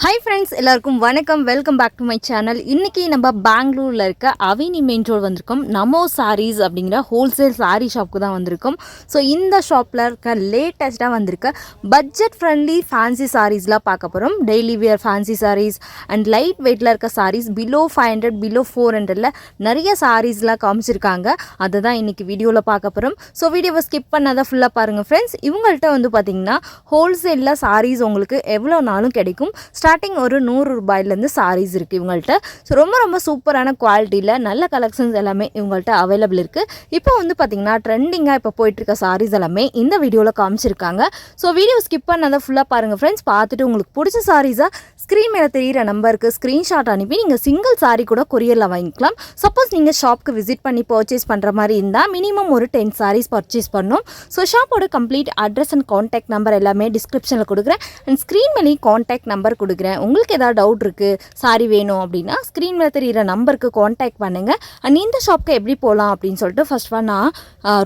Hi friends, எல்லாருக்கும் வணக்கம். Welcome back to my channel. இன்னைக்கு நம்ம பெங்களூரில் இருக்க அவினி மெயின் ரோடு வந்திருக்கோம். நமோ சாரீஸ் அப்படிங்கிற ஹோல்சேல் சாரீ ஷாப்புக்கு தான் வந்திருக்கோம். ஸோ இந்த ஷாப்பில் இருக்க லேட்டஸ்ட்டாக வந்திருக்க பட்ஜெட் ஃப்ரெண்ட்லி ஃபேன்சி சாரீஸ்லாம் பார்க்க போகிறோம். Daily wear fancy saris and light வெயிட்டில் இருக்க சாரீஸ் பிலோ 500 பிலோ 400ல் நிறைய சாரீஸ்லாம் காமிச்சிருக்காங்க. அதை தான் இன்றைக்கி வீடியோவில் பார்க்க போகிறோம். ஸோ வீடியோவை ஸ்கிப் பண்ணாதான் ஃபுல்லாக பாருங்கள் ஃப்ரெண்ட்ஸ். இவங்கள்ட்ட வந்து பார்த்திங்கன்னா ஹோல்சேலில் சாரீஸ் உங்களுக்கு எவ்வளோ நாளும் கிடைக்கும். ஸ்டார்டிங் ஒரு 100 ரூபாயிலேருந்து சாரீஸ் இருக்குது இவங்கள்ட்ட. ஸோ ரொம்ப சூப்பரான குவாலிட்டியில் நல்ல கலெக்ஷன்ஸ் எல்லாமே இவங்கள்ட்ட அவைலபிள் இருக்குது. இப்போ வந்து பார்த்திங்கன்னா ட்ரெண்டிங்காக இப்போ போயிட்டுருக்க சாரீஸ் எல்லாமே இந்த வீடியோவில் காமிச்சிருக்காங்க. ஸோ வீடியோ ஸ்கிப் பண்ணதை ஃபுல்லாக பாருங்கள் ஃப்ரெண்ட்ஸ். பார்த்துட்டு உங்களுக்கு பிடிச்ச சாரீஸாக ஸ்க்ரீன் மேலே தெரிகிற நம்பருக்கு ஸ்க்ரீன்ஷாட் அனுப்பி நீங்கள் சிங்கிள் சாரீ கூட கொரியரில் வாங்கிக்கலாம். சப்போஸ் நீங்கள் ஷாப்புக்கு விசிட் பண்ணி பர்ச்சேஸ் பண்ணுற மாதிரி இருந்தால் மினிமம் ஒரு 10 சாரீஸ் பர்ச்சேஸ் பண்ணணும். ஸோ ஷாப்போட complete address and contact number எல்லாமே டிஸ்கிரிப்ஷனில் கொடுக்குறேன் அண்ட் ஸ்க்ரீன் மேலே கான்டாக்ட் நம்பர் கொடுக்குறேன். உங்களுக்கு ஏதாவது டவுட் இருக்குது, சாரி வேணும் அப்படின்னா ஸ்க்ரீன் மேலே தெரிகிற நம்பருக்கு கான்டாக்ட் பண்ணுங்கள். அண்ட் இந்த ஷாப்புக்கு எப்படி போகலாம் அப்படின்னு சொல்லிட்டு ஃபர்ஸ்ட் நான்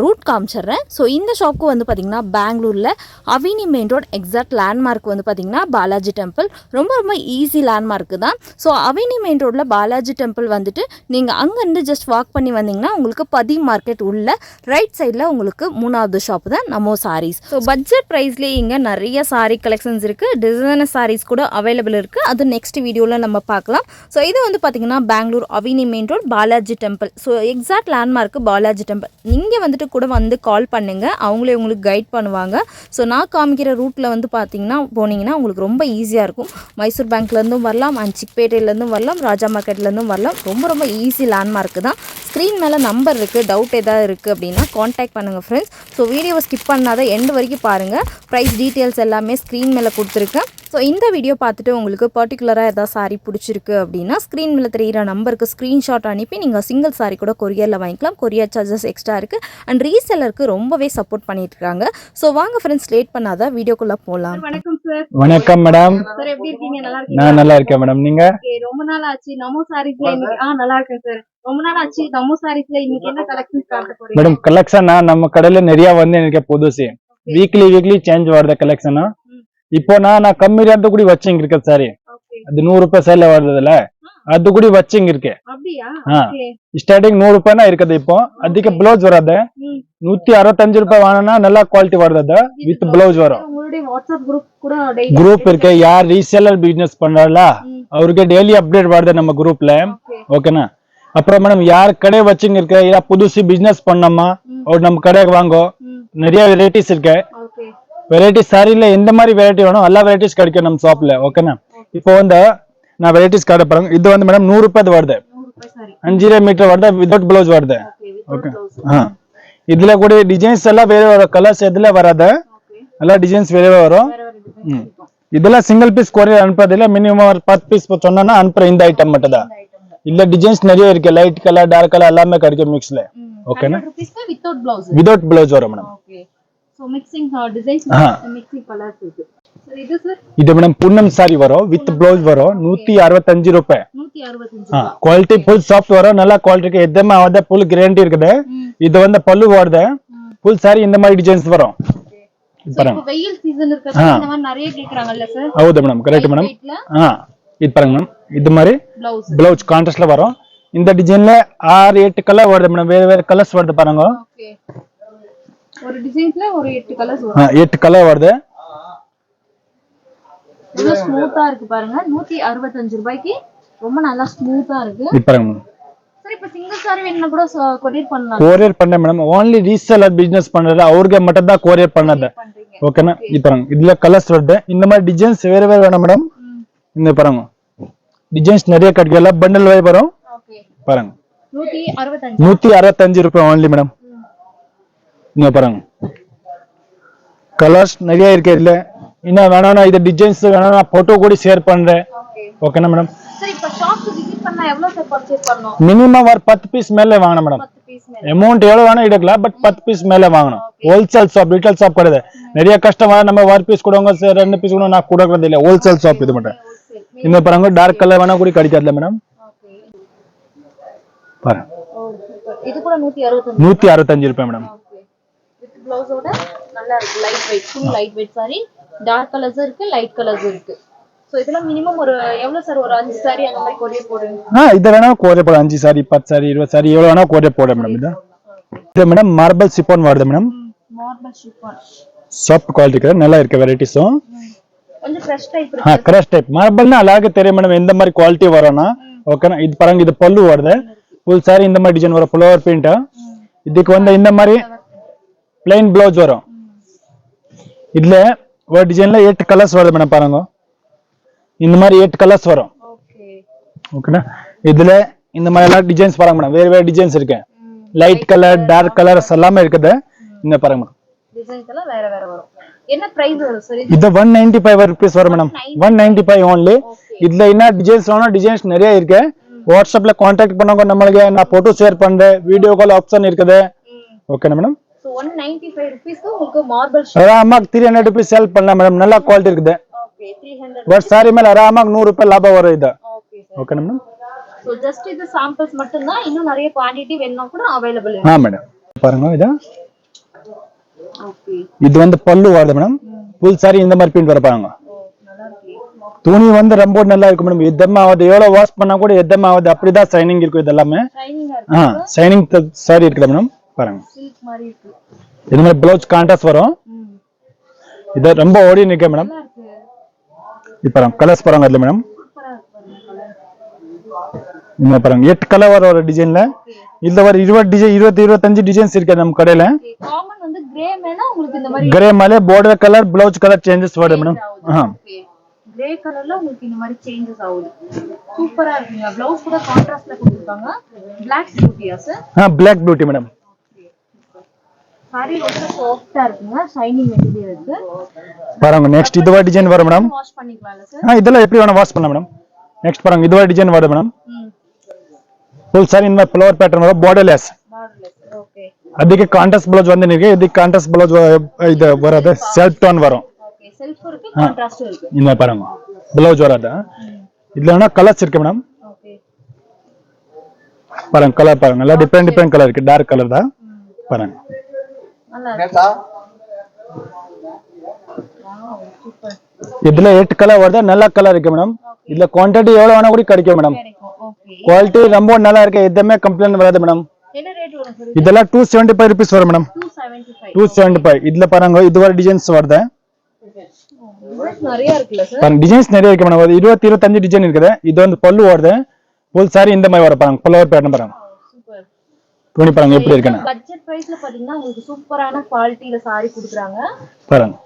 ரூட் காமிச்சிட்றேன். ஸோ இந்த ஷாப்புக்கு வந்து பார்த்திங்கன்னா பெங்களூரில் அவினி மெயின் ரோட் எக்ஸாக்ட் லேண்ட்மார்க் வந்து பார்த்திங்கன்னா பாலாஜி டெம்பிள். ரொம்ப ஈஸி லேண்ட்மார்க்கு தான். ஸோ அவினி மெயின் ரோட்டில் பாலாஜி டெம்பிள் வந்துட்டு நீங்கள் அங்கேருந்து ஜஸ்ட் வாக் பண்ணி வந்தீங்கன்னா உங்களுக்கு பதி மார்க்கெட் உள்ள ரைட் சைடில் உங்களுக்கு 3வது ஷாப்பு தான் நமோ சாரீஸ். ஸோ பட்ஜெட் ப்ரைஸ்லேயே இங்கே நிறைய சாரீ கலெக்ஷன்ஸ் இருக்குது. டிசைனர் சாரீஸ் கூட அவைலபிள் இருக்குது. அது நெக்ஸ்ட் வீடியோவில் நம்ம பார்க்கலாம். ஸோ இது வந்து பார்த்திங்கன்னா Bangalore avenue main road Balaji temple. So exact landmark Balaji temple. நீங்கள் வந்துட்டு கூட வந்து கால் பண்ணுங்கள், அவங்களே உங்களுக்கு கைட் பண்ணுவாங்க. ஸோ நான் காமிக்கிற ரூட்டில் வந்து பார்த்திங்கன்னா போனீங்கன்னா உங்களுக்கு ரொம்ப ஈஸியாக இருக்கும். மைசூர் பேங்க்லேருந்தும் வரலாம் அண்ட் சிக்பேட்டையிலேருந்தும் வரலாம், ராஜா மார்க்கெட்லேருந்தும் வரலாம். ரொம்ப ஈஸி லேண்ட்மார்க்கு தான். ஸ்க்ரீன் மேலே நம்பர் இருக்குது. டவுட் எதாவது இருக்குது அப்படின்னா கான்டாக்ட் பண்ணுங்கள் ஃப்ரெண்ட்ஸ். ஸோ வீடியோவை ஸ்கிப் பண்ணாத எண்டு வரைக்கும் பாருங்கள். ப்ரைஸ் டீட்டெயில்ஸ் எல்லாமே ஸ்க்ரீன் மேலே கொடுத்துருக்கேன். ஸோ இந்த வீடியோ பார்த்துட்டு உங்களுக்கு பர்டிகுலராக எதாவது சாரீ பிடிச்சிருக்கு அப்படின்னா ஸ்க்ரீன் மேலே தெரிகிற நம்பருக்கு ஸ்க்ரீன்ஷாட் அனுப்பி நீங்கள் சிங்கிள் சாரீ கூட கொரியரில் வாங்கிக்கலாம். கொரியர் சார்ஜஸ் எக்ஸ்ட்ரா இருக்குது அண்ட் ரீசெல்லருக்கு ரொம்பவே சப்போர்ட் பண்ணிட்டு இருக்காங்க. ஸோ வாங்க ஃப்ரெண்ட்ஸ், லேட் பண்ணாத வீடியோக்குள்ளே போகலாம். வணக்கம் சார். வணக்கம் மேடம். சார் எப்படி இருக்கீங்க? நல்லா இருக்கீங்க? நான் நல்லா இருக்கேன் மேடம். நீங்க? ரொம்ப நாள் ஆச்சு. நமோ சாரீஸ்ல இன்னைக்கு நல்லா இருக்கேன் சார். ரொம்ப நாள் ஆச்சு. நமோ சாரீஸ்ல இன்னைக்கு என்ன கலெக்ஷன்ஸ் காட்ட போறீங்க? மேடம் கலெக்ஷன் நம்ம கடையில நிறைய வந்து எனக்கு புதுசு வீக்லி சேஞ்ச் வருது கலெக்ஷன். இப்போ நான் கம்மி ரேட் கூட வச்சிங்க இருக்கு சாரி. அது 100 ரூபாய் சேல வருதுல, அது கூட வச்சிங்க இருக்கு. அப்படியா? ஸ்டார்டிங் 100 ரூபாய்னா இருக்குது. இப்போ அதுக்கு ப்ளவுஸ் வராது. 165 ரூபாய் வாங்கினா நல்ல குவாலிட்டி வருது. வித் ப்ளவுஸ் வரும். உங்களுடைய வாட்ஸ்அப் குரூப் கூட டெய்லி குரூப் இருக்கு. யார் ரீசேலர் பிசினஸ் பண்றாங்களா அவருக்கு டெய்லி அப்டேட் வருது நம்ம குரூப்ல. ஓகேனா? அப்புறம் மேடம் யார் கடை வச்சிங்க இருக்கு, இல்ல புதுசு பிசினஸ் பண்ணமா அவர் நம்ம கடைக்கு வாங்கோ. நிறைய வெரைட்டிஸ் இருக்கு. வெரைட்டி சாரில எந்த மாதிரி வெரைட்டி வேணும் எல்லா வெரைட்டிஸ் கிடைக்கும் நம்ம ஷாப்ல. ஓகேனா? இப்போ வந்து நான் வெரைட்டிஸ் காட்ட போறேன். இது வந்து மேடம் 100 ரூபாய் வருது. 5 மீட்டர் வருது. வித்வுட் ப்ளவுஸ் வருது. ஓகே. இதுல கூட டிசைன்ஸ் எல்லாம் வேற வேற கலர்ஸ் எதுல வராது. எல்லா டிசைன்ஸ் வேற வரும். இதெல்லாம் சிங்கிள் பீஸ் கொரியர் அனுப்புறதுல மினிமம் ஒரு 10 பீஸ் சொன்னா அனுப்புற இந்த ஐட்டம் மட்டும் தான். இல்ல டிசைன்ஸ் நிறைய இருக்கு. லைட் கலர் டார்க் கலர் எல்லாமே கிடைக்கும் மிக்ஸ்ல. ஓகேனா? வித்வுட் ப்ளவுஸ் வரும் madam. So mixing designs mixing colours இருக்கு. சரி இது சார் இது மேடம் பூனம் சாரி வரும். வித் ப்ளவுஸ் வரும். 165 ரூபாய். 165. குவாலிட்டி ஃபுல் சாஃப்ட் வரும். நல்ல குவாலிட்டிக்கு எதுமே வந்து ஃபுல் கேரண்டி இருக்குது. இது வந்து பல்லு வருது. ஃபுல் சாரி இந்த மாதிரி டிசைன்ஸ் வரும். இப்போ வெயில் சீசன் இருக்கறதால இந்த மாதிரி நிறைய கேக்குறாங்கல்ல சார்? ஹவுது மேடம். Correct madam. இது பாருங்க மேடம். இது மாதிரி ப்ளவுஸ் கான்ட்ராஸ்ட்ல வரும். இந்த டிசைன்ல 6-8 கலர் வருது மேடம். வேற கலர்ஸ் வருது பாருங்க. ஓகே. ஒரு டிசைன்ல ஒரு 8 கலர்ஸ் வரும். 8 கலர் வருது. இது ஸ்மூத்தா இருக்கு பாருங்க. 165 ரூபாய்க்கு ரொம்ப நல்லா ஸ்மூத்தா இருக்கு. இது பாருங்க. சரி இப்போ சிங்கிள் சாரி வேணும்னா கூட கொரியர் பண்ணலாம். கொரியர் பண்ண மேடம். only ரீசேலர் பிசினஸ் பண்றது அவருக்கு மட்டும் தான் கொரியர் பண்ணது. ஓகேனா? இது பாருங்க. இதுல கலர்ஸ் வருது. இந்த மாதிரி டிசைன்ஸ் வேற வேணும் மேடம். இந்த பாருங்க டிசைன்ஸ் நிறைய கிடைக்கல. பண்டல் வை வரும். ஓகே. பாருங்க 165 ரூபாய் only மேடம். இங்க பாருங்க கலர்ஸ் நிறைய இருக்கு. இதுல என்ன வேணும்னா இது டிசைன்ஸ் வேணும்னா போட்டோ கூட ஷேர் பண்றேன். ஓகேனா மேடம்? சரி இப்போ ஷாப் விசிட் பண்ணா எவ்வளவு சார் பர்சேஸ் பண்ணனும்? மினிமம் ஒரு 10 பீஸ் மேல வாங்கணும் மேடம். 10 பீஸ் மேல. அமௌண்ட் எவ்வளவு வேணா எடுக்கலாம். பட் 10 பீஸ் மேல வாங்கணும். ஹோல்சேல் ஷாப் ரீட்டைல் ஷாப் கிடையாது. நிறைய கஸ்டமர் நம்ம 1 பீஸ் கொடுங்க சார் 2 பீஸ் கூட நான் கொடுக்கறது இல்ல. ஹோல்சேல் ஷாப் இது மட்டும். இந்த பாருங்க டார்க் கலர் வேணா கூட கிடைக்காதுல மேடம். ஓகே. பாருங்க. இது கூட 165 ரூபாய் மேடம். வித் ப்ளவுஸோட நல்லா இருக்கு. Light weight, full light weight sari. Dark colours இருக்கு, லைட் கலர்ஸ் இருக்கு. சோ இதெல்லாம் மினிமம் ஒரு எவ்வளவு சார் ஒரு 5 சாரி அந்த மாதிரி கொரியர் போடுவீங்க இது வேணா கொரியர் போட 5 சாரி 10 சாரி 20 சாரி எவ்வளவு வேணா கொரியர் போட மேடம் இது மேடம் மார்பிள் சிஃபான் வருது madam marble chiffon soft quality நல்லா இருக்கு வெரைட்டிஸும் கொஞ்சம் ஃப்ரெஷ் டைப் இருக்கு கிரஷ் டைப் மார்பிள்னா அழகா தெரியும் மேடம் எந்த மாதிரி குவாலிட்டி வரும்னா ஓகேனா இது பாருங்க இது பல்லு வருது ஃபுல் சாரி இந்த மாதிரி டிசைன் வரும் ஃப்ளவர் பிரிண்ட் இதுக்கு வந்து இந்த மாதிரி பிளைன் ப்ளவுஸ் வரும் இதுல ஒரு டிசைன்ல 8 கலர்ஸ் வருது மேடம் பாருங்க இந்த மாதிரி 8 கலர்ஸ் வரும் ஓகேனா இதுல இந்த மாதிரி எல்லாம் டிசைன்ஸ் பாருங்க மேடம் வேற டிசைன்ஸ் இருக்கு லைட் கலர் டார்க் கலர்ஸ் எல்லாமே இருக்குது இந்த பாருங்க டிசைன்ஸ் எல்லாம் வேற வேற வரும் என்ன பிரைஸ் வரும் சார் இது 195 rupees வரும் மேடம் 195 only இதுல என்ன டிசைன்ஸ் வேணும் டிசைன்ஸ் நிறைய இருக்கு வாட்ஸ்அப்ல கான்டாக்ட் பண்ணுங்க நம்மளுக்கு நான் போட்டோ ஷேர் பண்றேன் வீடியோ கால் ஆப்ஷன் இருக்குது ஓகே மேடம் சோ 195 rupees க்கு உங்களுக்கு மார்பிள் ஆமா 300 rupees சேல் பண்ணலாம் மேடம் நல்ல குவாலிட்டி இருக்குது ஓகே 300 ஒரு சாரி மேல ஆராமா 100 ரூபாய் லாபம் வரும் இது okay sir okay madam so just இது சாம்பிள்ஸ் மட்டும் தான் இன்னும் நிறைய குவாண்டிட்டி வேணும்னா கூட அவேலபிள் இருக்கு மேடம் பாருங்க இது ஓகே இது வந்து பல்லு வருது மேடம் ஃபுல் சாரி இந்த மாதிரி பிரிண்ட் வர பாருங்க நல்லா இருக்கு துணி வந்து ரொம்ப நல்லா இருக்கு மேடம் எதமா ஆகுது எவ்வளவு வாஷ் பண்ணா கூட எதமா ஆகுது அப்படிதான் ஷைனிங் இருக்கு இது எல்லாமே ஷைனிங்கா இருக்கு ஷைனிங் சாரி இருக்குது மேடம் பாருங்க சில்க் மாதிரி இருக்கு இது மாதிரி ப்ளவுஸ் கான்ட்ராஸ்ட் வரும் இது ரொம்ப ஓடி நிக்க மேடம் நல்லா இருக்கு இது பாருங்க கலர்ஸ் பாருங்க அதுல மேடம் சூப்பரா இருக்கு கலர் இந்த பாருங்க 8 கலர் வர ஒரு டிசைன்ல இதுல ஒரு 20 டிசைன் 20 25 டிசைன்ஸ் இருக்கு நம்ம கடையில காமன் வந்து கிரே மேனா உங்களுக்கு இந்த மாதிரி கிரே மேல border colour blouse colour changes வருது மேடம் கிரே கலர்ல உங்களுக்கு இந்த மாதிரி சேஞ்சஸ் ஆகுது சூப்பரா இருக்குங்க ப்ளவுஸ் கூட கான்ட்ராஸ்ட்ல கொடுத்திருக்காங்க Black பியூட்டியா sir Black beauty madam sari ரொம்ப சாஃப்ட்டா இருக்குங்க ஷைனிங் மெட்டீரியல் இருக்கு பாருங்க நெக்ஸ்ட் இதுவா டிசைன் வரும் மேடம் வாஷ் பண்ணிக்கலாம்ல சார் இதெல்லாம் எப்படி வேணா வாஷ் பண்ணலாம் மேடம் நெக்ஸ்ட் பாருங்க இதுவா டிசைன் வருது மேடம் ஃபுல் சாரி இந்த ஃப்ளவர் பேட்டர்ன் வரும் borderless ஓகே ಅದಕ್ಕೆ ಕಾಂಟ್ರಾಸ್ಟ್ ಬ್ಲೌಸ್ வந்து இருக்கு இதுக்கு கான்ட்ராஸ்ட் ಬ್ಲೌஸ் இது வராது செல்ஃப் டோன் வரும் ஓகே செல்ஃப் இருக்கு கான்ட்ராஸ்ட் இருக்கு இந்த பாருங்க ಬ್ಲೌஸ் வராது இதுலனா கலர்ஸ் இருக்கு மேடம் ஓகே பாருங்க கலர் பாருங்க நல்லா டிஃபரண்ட் கலர் இருக்கு டார்க் கலர் தான் பாருங்க நல்லா இருக்கு சூப்பர் இதுல 8 கலர் வருது நல்ல கலர் இருக்கு மேடம் இதுல குவாண்டிட்டி எவ்வளவு வேணா கூட கிடைக்கும் மேடம் ஓகே குவாலிட்டி ரொம்ப நல்லா இருக்கு எதுமே கம்ப்ளைண்ட் வராது மேடம் என்ன ரேட் வரும் சார் இதெல்லாம் 275 rupees வரும் மேடம் 275 இதுல பாருங்க இது ஒரு டிசைன்ஸ் வருது நிறைய இருக்குல்ல சார் பாருங்க டிசைன்ஸ் நிறைய இருக்கு மேடம் 20 25 டிசைன் இருக்குது இது வந்து பல்லு வருது ஃபுல் சாரி இந்த மாதிரி வர பாருங்க ஃப்ளவர் பேட்டர்ன் பாருங்க சூப்பர் துணி பாருங்க எப்படி இருக்குன்னு பட்ஜெட் பிரைஸ்ல பாத்தீங்கன்னா உங்களுக்கு சூப்பரான குவாலிட்டில சாரி கொடுக்குறாங்க பாருங்க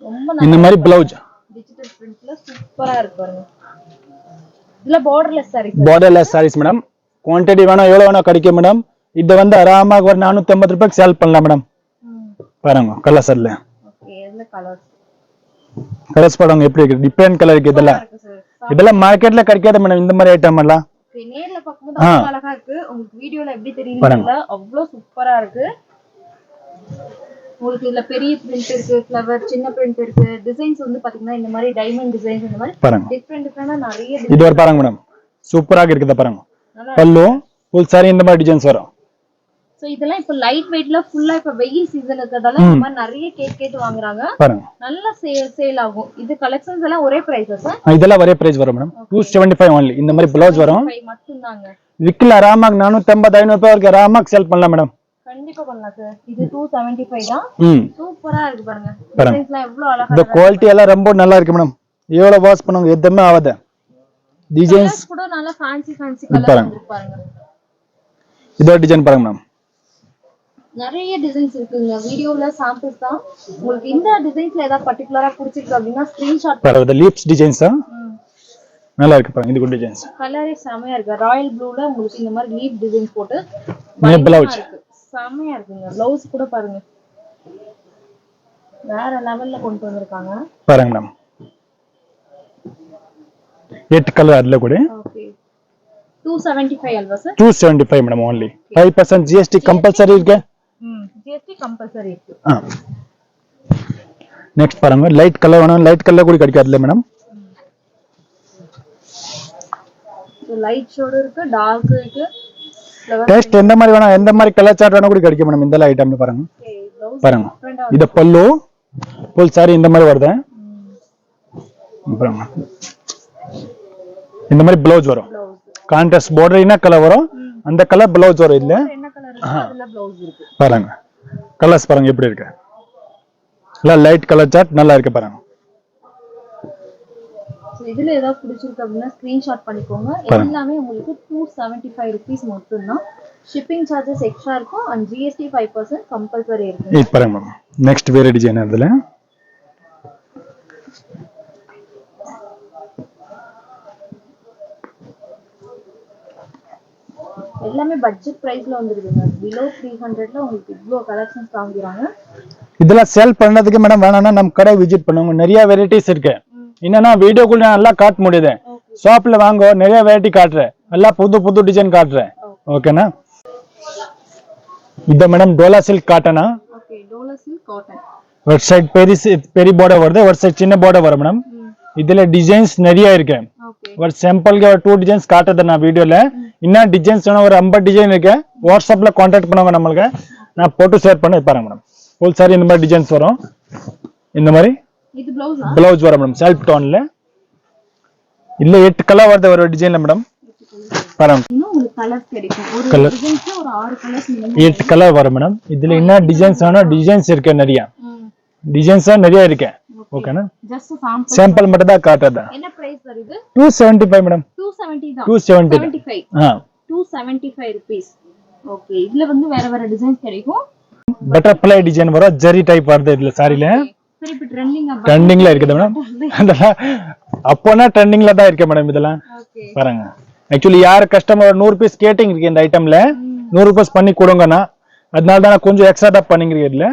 ரொம்ப இந்த மாதிரி பிளவுஸ் டிஜிட்டல் பிரிண்ட்ல சூப்பரா இருக்கு பாருங்க இதுல borderless sorry borderless sarees madam quantity வேணா எவ்வளவு வேணா கிடைக்கும் மேடம் இது வந்து ஆராமா ஒரு 450 ரூபாய்க்கு சேல் பண்ணலாம் மேடம் பாருங்க கலர்ஸ் இல்ல ஓகே இதுல கலர்ஸ் பாருங்க எப்படி இருக்கு டிஃபரண்ட் கலர் இருக்கு இதெல்லாம் மார்க்கெட்ல கிடைக்காத மேடம் இந்த மாதிரி ஐட்டம் எல்லாம் நேர்ல பாக்கும்போது அவ்வளவு அழகா இருக்கு உங்களுக்கு வீடியோல எப்படி தெரியுதுல அவ்வளவு சூப்பரா இருக்கு உங்களுக்கு இதுல பெரிய பிரிண்ட் இருக்கு ஃப்ளவர் சின்ன பிரிண்ட் இருக்கு டிசைன்ஸ் வந்து பாத்தீங்கன்னா இந்த மாதிரி டைமண்ட் டிசைன்ஸ் இந்த மாதிரி டிஃபரண்டா நிறைய இது ஒரு பாருங்க மேடம் சூப்பரா இருக்குது பாருங்க பல்லு ஃபுல் சாரி இந்த மாதிரி டிசைன்ஸ் வரும் சோ இதெல்லாம் இப்ப லைட் வெயிட்ல ஃபுல்லா இப்ப வெயில் சீசன் இருக்கதால இந்த மாதிரி நிறைய கேட்டு வாங்குறாங்க பாருங்க நல்ல சேல் ஆகும் இது கலெக்ஷன்ஸ் எல்லாம் ஒரே பிரைஸா சார் இதெல்லாம் ஒரே பிரைஸ் வரும் மேடம் 275 only இந்த மாதிரி ப்ளவுஸ் வரும் மட்டும் தாங்க விக்கல ஆராமாக் 450 500 ரூபாய் வரைக்கும் ஆராமாக் சேல் பண்ணலாம் மேடம் கண்டிப்பா பண்ணலாம் சார் இது 275 தான் சூப்பரா இருக்கு பாருங்க டிசைன்ஸ்லாம் எவ்வளவு அழகா இந்த குவாலிட்டி எல்லாம் ரொம்ப நல்லா இருக்கு மேடம் எவ்வளவு வாஷ் பண்ணுங்க எதுமே ஆகாது டிசைன்ஸ் கூட நல்ல ஃபேன்சி கலர் வந்து பாருங்க இதோ டிசைன் பாருங்க மேடம் நிறைய டிசைன்ஸ் இருக்குங்க வீடியோல சாம்பிள்ஸ் தான் உங்களுக்கு இந்த டிசைன்ஸ்ல ஏதாவது பர்టిక్యులரா பிடிச்சிருக்கு அப்படினா ஸ்கிரீன்ஷாட் பாருங்க லீப்ஸ் டிசைன்ஸ் நல்லா இருக்கு பாருங்க இது குட் டிசைன்ஸ் கலரே செமையா இருக்கு ராயல் ப்ளூல உங்களுக்கு இந்த மாதிரி லீப் டிசைன்ஸ் போட்டு ப்ளவுஸ் செமையா இருக்குங்க ப்ளவுஸ் கூட பாருங்க வேற லெவல்ல கொண்டு வந்திருக்காங்க பாருங்க மேடம் 8 கலர் அதுல கூட okay 275 halwa sir 275 madam only 5% GST compulsory இருக்கு GST கம்பல்சரி இருக்கு நெக்ஸ்ட் பாருங்க லைட் கலர் வேணும் லைட் கலர் கூட கிடைக்காதுல மேடம் சோ லைட் ஷேட் இருக்கு டார்க் இருக்கு டெஸ்ட் எந்த மாதிரி வேணும் எந்த மாதிரி கலர் சார்ட் வேணும் கூட கிடைக்கும் மேடம் இந்த ஐட்டம்ல பாருங்க பாருங்க இது பல்லு ஃபுல் சாரி இந்த மாதிரி வருது பாருங்க இந்த மாதிரி ப்ளவுஸ் வரும். கான்ட்ராஸ்ட் border என்ன கலர் வரும் அந்த கலர் ப்ளவுஸ் வரும். இதுல என்ன கலர் இருக்கு அதுல ப்ளவுஸ் இருக்கு. பாருங்க கலர்ஸ் பாருங்க எப்படி இருக்கு. இல்ல லைட் கலர் சார்ட் நல்லா இருக்கு பாருங்க. சோ இதுல ஏதாவது பிடிச்சிருக்கு அப்படினா ஸ்கிரீன்ஷாட் பண்ணிக்கோங்க. எல்லாமே உங்களுக்கு 275 ரூபீஸ் மட்டும் தான். ஷிப்பிங் சார்ஜஸ் எக்ஸ்ட்ரா இருக்கும் and GST 5% கம்பல்சரி இருக்கு. இது பாருங்க மேம். நெக்ஸ்ட் வேற டிசைன் அதுல எல்லாமே பட்ஜெட் பிரைஸ்ல வந்துருதுங்க. below 300ல உங்களுக்கு இவ்ளோ கலெக்ஷன்ஸ் காமிக்கறாங்க. இதெல்லாம் சேல் பண்ணதுக்கு மேடம் வேணாம்னா நம்ம கடை விசிட் பண்ணுங்க. நிறைய வெரைட்டிஸ் இருக்கு. என்னன்னா வீடியோக்குள்ள நல்லா காட்ட முடியுது. ஷாப்ல வாங்க நிறைய வெரைட்டி காட்டுறேன். எல்லாம் புது புது டிசைன் காட்டுறேன். ஓகேனா இது மேடம் டோலா சில்க் காட்டனா. Okay Dola silk cotton. ஒரு சைடு பெரி border வருது, ஒரு சைடு சின்ன border வரும் மேடம். இதுல டிசைன்ஸ் நிறைய இருக்கு. ஒரு சாம்பிள்க்கு ஒரு 2 டிசைன்ஸ் காட்டுறேன் நான் வீடியோல. இன்னும் டிசைன்ஸ் ஒரு 50 டிசைன் இருக்கு. வாட்ஸ்அப்ல கான்டாக்ட் பண்ணுங்க நம்மளுக்கு. நான் போட்டு ஷேர் பண்ணி பாருங்க மேடம். ஃபுல் சாரி இந்த மாதிரி டிசைன்ஸ் வரும். இந்த மாதிரி இது ப்ளவுஸா? ப்ளவுஸ் வரும் மேடம் செல்ஃப் டோன்ல. இல்ல 8 கலர் வருது ஒரு டிசைன்ல மேடம். பாருங்க இன்னும் உங்களுக்கு கலர்ஸ் கிடைக்கும். ஒரு டிசைன்ஸ்ல ஒரு 6 கலர்ஸ் மினிமம் 8 கலர் வரும் மேடம். இதுல என்ன டிசைன்ஸ் வேணும் டிசைன்ஸ் இருக்கு நிறைய. டிசைன்ஸ் நிறைய இருக்கு. ஓகேனா ஜஸ்ட் சாம்பிள் மட்டும் தான் காட்டுறதா. என்ன பிரைஸ் வருது? 275 மேடம். 270 தான். 275 275 ரூபீஸ். ஓகே இதுல வந்து வேற வேற டிசைன்ஸ் கிடைக்கும். பட்டர்ஃப்ளை டிசைன் வரும். ஜெரி டைப் வருது இதுல சாரில. சரி இப்போ ட்ரெண்டிங்ல இருக்குது மேடம். அப்போனா ட்ரெண்டிங்ல தான் இருக்கு மேடம் இதெல்லாம். ஓகே பாருங்க एक्चुअली யார் கஸ்டமர் 100 பீஸ் கேட்டிங் இருக்கு இந்த ஐட்டம்ல 100 ரூபாய் பண்ணி கொடுங்கனா அதனால தான் நான் கொஞ்சம் எக்ஸ்ட்ரா தான் பண்ணிக்கிறேன் இதுல.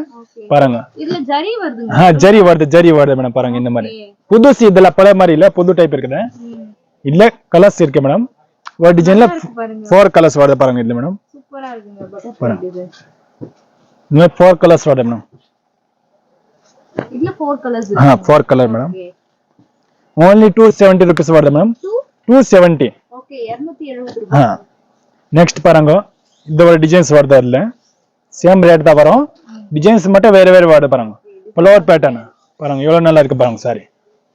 பாருங்க இதுல ஜரி வருதுங்க. ஜரி வருது மேடம். பாருங்க இந்த மாதிரி புதுசு இதுல பழைய மாதிரி இல்ல புது டைப் இருக்குது. இல்ல கலர்ஸ் இருக்கு மேடம். ஒரு டிசைன்ல 4 கலர்ஸ் வருது பாருங்க இதுல மேடம். சூப்பரா இருக்குங்க பட்டர்ஃப்ளை டிசைன். இந்த 4 கலர்ஸ் வருது மேடம். இதுல 4 கலர்ஸ் இருக்கு. 4 கலர் மேடம். only 270 rupees வருது மேடம். 270. ஓகே 270 ரூபாய். நெக்ஸ்ட் பாருங்க இந்த ஒரு டிசைன்ஸ் வருது அதுல சேம் ரேட் தான் வரும். டிசைன்ஸ் மட்டும் வேற வேற வருது பாருங்க. ஃப்ளவர் பேட்டர்ன் பாருங்க எவ்வளவு நல்லா இருக்கு பாருங்க சாரி.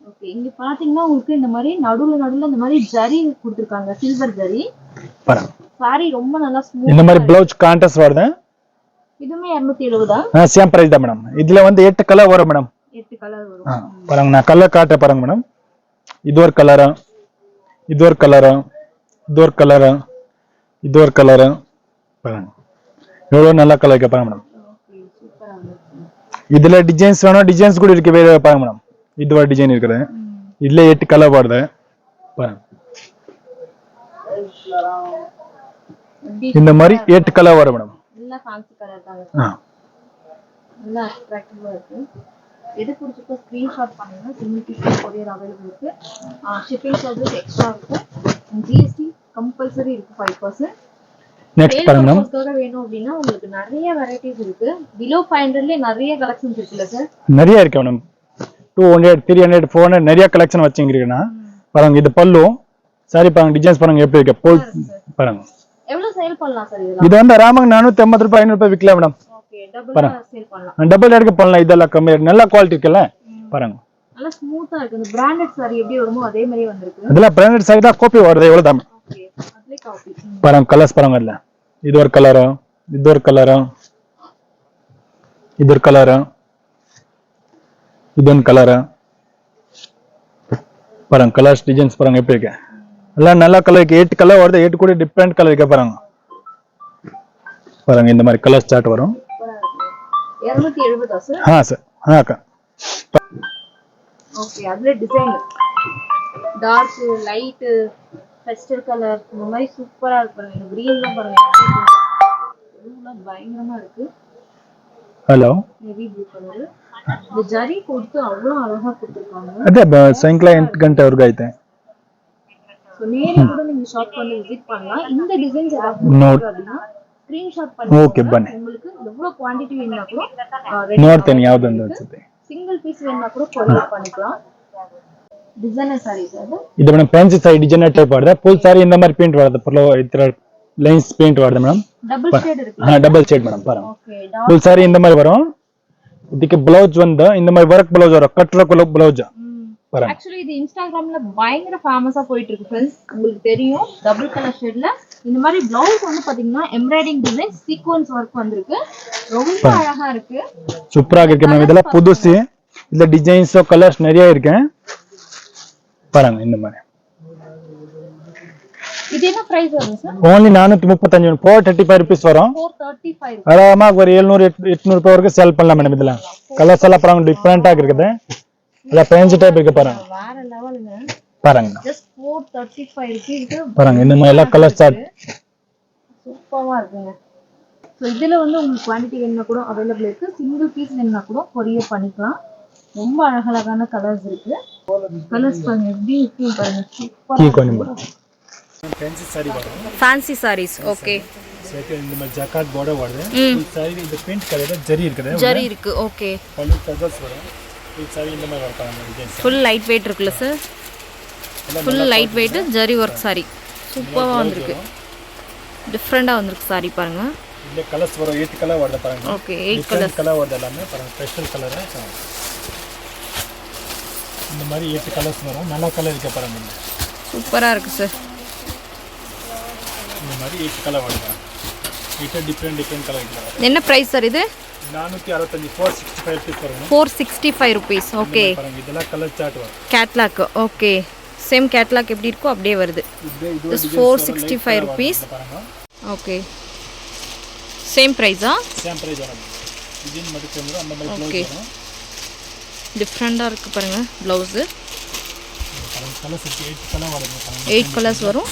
ஓகே இங்க பாத்தீங்கன்னா உங்களுக்கு இந்த மாதிரி நடுவுல இந்த மாதிரி ஜரி கொடுத்திருக்காங்க சில்வர் ஜரி. பாருங்க சாரி ரொம்ப நல்லா ஸ்மூத். இந்த மாதிரி ப்ளவுஸ் கான்ட்ராஸ்ட் வருது. இதுமே 270 தான். சேம் பிரைஸ் தான் மேடம். இதுல வந்து 8 கலர் வரும் மேடம். 8 கலர் வரும். பாருங்க நான் கலர் காட்ட பாருங்க மேடம். இது ஒரு கலர், இது ஒரு கலர், இது ஒரு கலர், இது ஒரு கலர். பாருங்க எவ்வளவு நல்ல கலர் இருக்கு பாருங்க மேடம். இதுல டிசைன்ஸ் வேணும் டிசைன்ஸ் கூட இருக்கு வேற பாருங்க மேடம். இது ஒரு டிசைன் இருக்குது. இதுல 8 கலர் வருது பாருங்க. இந்த மாதிரி 8 கலர் வரும் மேடம். நல்லா ஃபேன்சி கலர் தான். நல்லா அட்ராக்டிவா இருக்கு. எது பிடிச்சிருக்கோ ஸ்கிரீன்ஷாட் பண்ணுங்க. சிங்கிள் பீஸ் கொரியர் அவைலபிள் இருக்கு. ஷிப்பிங் சார்ஜஸ் எக்ஸ்ட்ரா இருக்கும். GST கம்பல்சரி இருக்கு 5%. நெக்ஸ்ட் பாருங்க மேம். வேணும் அப்படினா உங்களுக்கு நிறைய வெரைட்டிஸ் இருக்கு. below 500ல நிறைய கலெக்ஷன்ஸ் இருக்குல சார்? நிறைய இருக்கு மேடம். 200 300 400 நிறைய கலெக்ஷன் வச்சிருக்கீங்கன்னா பாருங்க. இது பல்லு சாரி பாருங்க. டிசைன்ஸ் பாருங்க எப்படி இருக்கு. போல் பாருங்க எவ்வளவு சேல் பண்ணலாம் சார் இதெல்லாம்? இது வந்து ராமங்க 450 ரூபாய் 500 ரூபாய் விக்கலாம் மேடம். ஓகே டபுள் சேல் பண்ணலாம். டபுள் ரேட்க்கு பண்ணலாம். இதெல்லாம் கம்மி நல்ல குவாலிட்டி இருக்குல்ல பாருங்க. நல்ல ஸ்மூத்தா இருக்கு. இந்த பிராண்டட் சாரி எப்படி வருமோ அதே மாதிரி வந்திருக்கு. இதெல்லாம் பிராண்டட் சாரி தான் காப்பி வருது எவ்வளவு தான். ஓகே அதுல காப்பி. பாருங்க கலர்ஸ் பாருங்க. இல்ல இது ஒரு கலர், இது ஒரு கலர், இது ஒரு கலர், இது ஒரு கலர். பாருங்க கலர்ஸ் டிசைன்ஸ் பாருங்க எப்படி இருக்கு. எல்லாம் நல்ல கலர் இருக்கு. 8 கலர் வருது. 8 கூட டிஃபரெண்ட் கலர் இருக்கு பாருங்க. பாருங்க இந்த மாதிரி கலர் சார்ட் வரும். 270 சார்? சார் அக்கா. ஓகே அதுல design dark light pastel colour இந்த மாதிரி சூப்பரா இருக்கு. இந்த கிரீன்ல பாருங்க எவ்வளவு பயங்கரமா இருக்கு. Hello navy blue colour. இந்த ஜரி கொடுத்து அவ்வளவு அழகா கொடுத்திருக்காங்க. ಅದೇ ಸಾಯಂಕಾಲ 8 ಗಂಟೆವರೆಗೂ ಐತೆ. சோ நேரா கூட நீங்க ஷாப் வந்து விசிட் பண்ணலாம். இந்த டிசைன்ஸ் ஏதாவது பிடிச்சிருக்கு அப்படினா ஸ்கிரீன்ஷாட் பண்ணி ஓகே ಬನ್ನಿ. உங்களுக்கு எவ்வளவு குவாண்டிட்டி வேணும்னா கூட ನೋಡ್ತೇನೆ ಯಾವುದು ಅಂತ ಅನ್ಸುತ್ತೆ. சிங்கிள் பீஸ் வேணும்னா கூட கொரியர் பண்ணிக்கலாம். டிசைனர் சாரீஸ் அது. ಇದು ಮೇಡಂ ಫ್ಯಾನ್ಸಿ ಸಾರಿ ಡಿಸೈನರ್ ಟೈಪ್ ಮಾಡಿದೆ. ಫುಲ್ ಸಾರಿ இந்த மாதிரி ಪೇಂಟ್ ಮಾಡಿದೆ. ಫುಲ್ ಇತರ ಲೈನ್ಸ್ ಪೇಂಟ್ ಮಾಡಿದೆ ಮೇಡಂ. ಡಬಲ್ ಶೇಡ್ இருக்கு. ಡಬಲ್ ಶೇಡ್ ಮೇಡಂ பாருங்க. ஓகே ಫುಲ್ ಸಾರಿ இந்த மாதிரி வரும். இதுக்கு ப்ளவுஸ் வந்து இந்த மாதிரி வர்க் ப்ளவுஸ் வரும். கட்ற ப்ளவுஸ். பாருங்க ஆக்சுவலி இது இன்ஸ்டாகிராம்ல பயங்கர ஃபேமஸா போயிட்டு இருக்கு ஃப்ரெண்ட்ஸ். உங்களுக்கு தெரியும் டபுள் கலர் ஷேட்ல இந்த மாதிரி பிளவுஸ் வந்து பாத்தீங்கன்னா எம்ப்ராய்டிங் டிசைன் சீக்வென்ஸ் ஒர்க் வந்திருக்கு. ரொம்ப அழகா இருக்கு. சூப்பரா இருக்கு மேம். இதெல்லாம் புதுசு. இதுல டிசைன்ஸோ கலர்ஸ் நிறைய இருக்கு பாருங்க. இந்த மாதிரி இது என்ன பிரைஸ் வரும் சார்? ஓன்லி 435 435 rupees வரும். 435. ஆராமா ஒரு 700 800 ரூபாய் வரைக்கும் சேல் பண்ணலாம் மேடம். இதெல்லாம் கலர்ஸ் எல்லாம் பாருங்க டிஃபரெண்டா இருக்குது. இல்ல பேஞ்ச் டைப் இருக்கு பாருங்க. வேற லெவலுங்க. பாருங்க ஜஸ்ட் 435 ரூபீஸ்க்கு பாருங்க. இந்த மாதிரி எல்லாம் கலர் ஸ்டார்ட் சூப்பரா இருக்குங்க. சோ இதுல வந்து உங்களுக்கு குவாண்டிட்டி வேணும்னா கூட அவைலபிள் இருக்கு. சிங்கிள் பீஸ் வேணும்னா கூட கொரியர் பண்ணிக்கலாம். ரொம்ப அழகழகான கலர்ஸ் இருக்கு. கலர்ஸ் பாருங்க எப்படி இருக்கு பாருங்க. சூப்பரா. ஃபேன்சி saree வரும். Fancy sarees. ஓகே. செகண்ட் இந்த மாதிரி ஜக்கார்ட் பார்டர் வருது. இந்த saree இந்த பிங்க் கலர்ல ஜரி இருக்குது. ஜரி இருக்கு. ஓகே. பல்லு கலர்ஸ் வரும். இந்த saree இந்த மாதிரி வரும் டிசைன். ஃபுல் லைட் வெயிட் இருக்குல்ல sir? Full light wait zari work saree. சூப்பரா வந்திருக்கு. டிஃபரெண்டா வந்திருக்கு saree பாருங்க. இந்த கலர்ஸ் வரும். 8 கலர் வருது பாருங்க. ஓகே. 8 கலர்ஸ். கலர் வருது எல்லாமே பாருங்க. Special colour. இந்த மாதிரி 8 கலர்ஸ் வரும். நல்ல கலர் இருக்கு பாருங்க. சூப்பரா இருக்கு சார். இந்த மாதிரி 8 கலர் வருது. 8 டிஃபரெண்ட் கலர் இருக்கு. என்ன பிரைஸ் சார் இது? 465 465 rupees வரும். 465 rupees. ஓகே. பாருங்க இதெல்லாம் கலர் சார்ட் வரும். கேட்லாக். ஓகே. சேம் கேட்லாக் எப்படி இருக்கோ அப்படியே வருது. This 465 rupees. ஓகே. சேம் பிரைஸா? சேம் பிரைஸ் வரும். டிசைன் மட்டும் சேம் அந்த மாதிரி ப்ளவுஸ் வரும். டிஃபரெண்டா இருக்கு பாருங்க ப்ளவுஸ். கலர்ஸ் 8 கலர் வரும் பாருங்க. 8 கலர்ஸ் வரும்.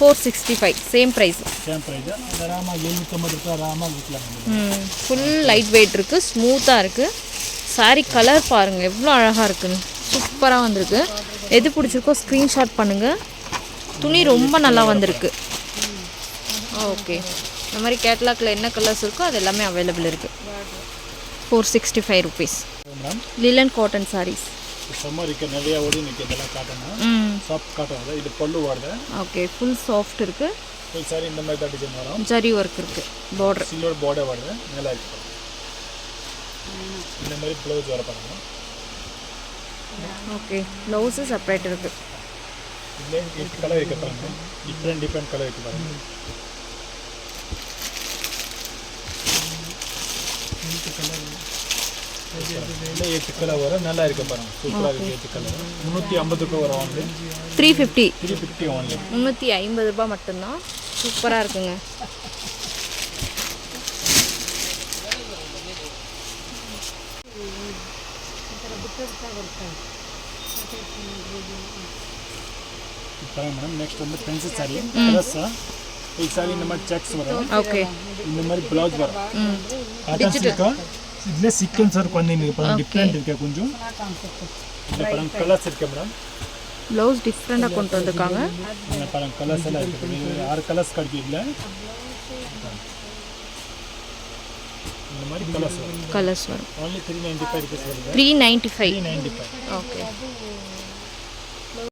465 சேம் பிரைஸ். Same price. அந்த ராமா 750 ரூபாய் ராமா விக்கலாம். ஃபுல் லைட் வெயிட் இருக்கு. ஸ்மூத்தா இருக்கு. saree கலர் பாருங்க எவ்வளோ அழகா இருக்குன்னு. சூப்பரா வந்திருக்கு. எது பிடிச்சிருக்கோ ஸ்கிரீன்ஷாட் பண்ணுங்க. துணி ரொம்ப நல்லா வந்திருக்கு. ஓகே. இந்த மாதிரி கேட்லாக்ல என்ன கலர்ஸ் இருக்கோ அது எல்லாமே அவைலபிள் இருக்கு. 465 rupees. லிலன் cotton sarees. சம்மர் இருக்கு நிறைய ஓடி நிக்கு. இதெல்லாம் காட்டன். சாஃப்ட் காட்டன் அது. இது பல்லு வருது. ஓகே. ஃபுல் சாஃப்ட் இருக்கு. ஃபுல் saree இந்த மாதிரி தான் டிசைன் வரும். ஜரி ஒர்க் இருக்கு. border சில்வர் border வருது. நல்லா இருக்கு. இந்த மாதிரி ப்ளவுஸ் வர பாருங்க. ஓகே. ப்ளவுஸ் செப்பரேட் இருக்கு. இதுல 8 கலர் இருக்கு பாருங்க. டிஃபரெண்ட் கலர் இருக்கு பாருங்க. இந்த 8 கலர் வர நல்லா இருக்கு பாருங்க. சூப்பரா இருக்கு. 8 கலர் 350 ரூபாய் வரும். வந்து 350 only. 350 ரூபாய் மட்டும்தான். சூப்பரா இருக்குங்க. பாருங்க மேடம். நெக்ஸ்ட் வந்து பென்சில் saree. கலர்ஸ் இந்த saree இந்த மாதிரி செக்ஸ் வரும். ஓகே. இந்த மாதிரி ப்ளவுஸ் வரும். டிஜிட்டல் இதுல சீக்வென்ஸ் வர்க் பண்ணிருக்கு பாருங்க. டிஃபரெண்ட் இருக்கு கொஞ்சம். இந்த பாருங்க கலர்ஸ் இருக்கு மேடம். ப்ளவுஸ் டிஃபரெண்டா கொண்டு வந்திருக்காங்க. இந்த பாருங்க கலர்ஸ் எல்லாம் இருக்கு. 6 கலர்ஸ் கிடைக்குதுல. இந்த மாதிரி கலர்ஸ் வரும். வரும். only 395 rupees வருது. 395. 395. ஓகே.